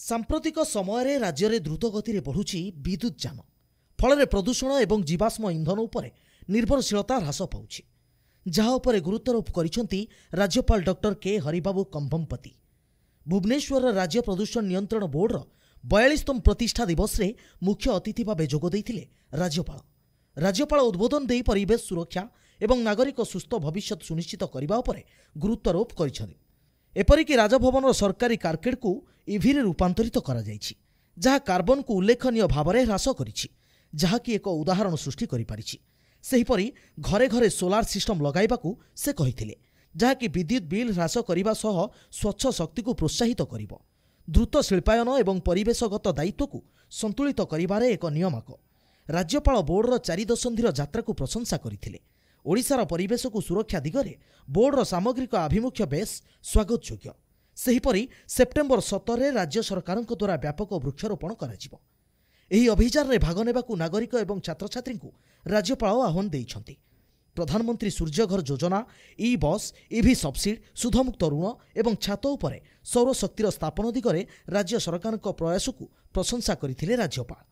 सांप्रतिक समय राज्य में द्रुत गति बढ़ुची विद्युत जान फल प्रदूषण और जीवाश्म इंधन उपर निर्भरशीलता ह्रास पाउछि जहाँ उपर गुरुत्वारोप करिसेंती राज्यपाल डॉक्टर के हरिबाबू कंभमपति। भुवनेश्वर राज्य प्रदूषण नियंत्रण बोर्डर 42तम प्रतिष्ठा दिवस रे मुख्य अतिथि भाव जोग देइथिले राज्यपाल उद्बोधन दे परिवेश सुरक्षा एवं नागरिक सुस्थ भविष्य सुनिश्चित करने उपर गुरुत्वारोप करिसेंती। एपरिकी राजभवन सरकारी कारकेड को इवी रूपांतरित करा जायछि जहाँ कार्बन को उल्लेखनीय भाव में ह्रास करिछि जहाँकि एक उदाहरण सृष्टि करि पारिछि। सेहिपरि घरे घरे सोलार सिस्टम लगाइबाकू से कहिथिले जहाँकि विद्युत बिल ह्रास करने सह स्वच्छ शक्ति को प्रोत्साहित करिब। द्रुत शिल्पायन एवं परिवेशगत दायित्व को संतुलित करिबारे एक नियामक। राज्यपाल बोर्डर 4 दशंधिर यात्रा को प्रशंसा करथिले। ओडिशार परिवेश को सुरक्षा दिगरे बोर्डर सामग्रिक आभिमुख्य बेस स्वागत योग्य। सेहिपरि सेप्टेम्बर 17 राज्य सरकार द्वारा व्यापक वृक्षारोपण कराजिबो। एही अभियान में भाग नेबाकू नागरिक एवं छात्र छात्री को राज्यपाल आह्वान देइछन्ति। प्रधानमंत्री सूर्यघर योजना, ई बस, ईवी सब्सिडी, सुधमुक्त ऋण एवं छात उपरे सौरशक्तिर स्थापन दिगरे राज्य सरकार प्रयास को प्रशंसा करथिले राज्यपाल।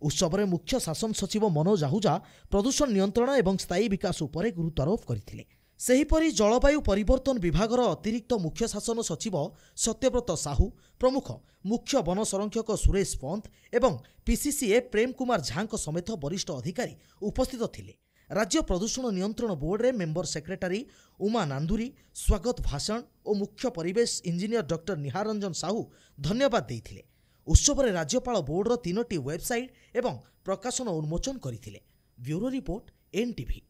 उत्सव में मुख्य शासन सचिव मनोज आहूजा प्रदूषण नियंत्रण एवं स्थायी विकास उपरे गुरुत्वारोप करथिले। सेहिपरि जलवायु परिवर्तन विभागर अतिरिक्त मुख्य शासन सचिव सत्यव्रत साहू प्रमुख, मुख्य वन संरक्षक सुरेश पंत एवं पीसीसीए प्रेम कुमार झा समेत वरिष्ठ अधिकारी उपस्थित थिले। राज्य प्रदूषण नियंत्रण बोर्ड रे मेंबर सेक्रेटरी उमा नांदुरी स्वागत भाषण और मुख्य परिवेश इंजीनियर डॉक्टर निहारंजन साहू धन्यवाद देइथिले। उत्सव में राज्यपाल बोर्डर 3टी वेबसाइट एवं प्रकाशन उन्मोचन करथिले। Bureau report, NTV।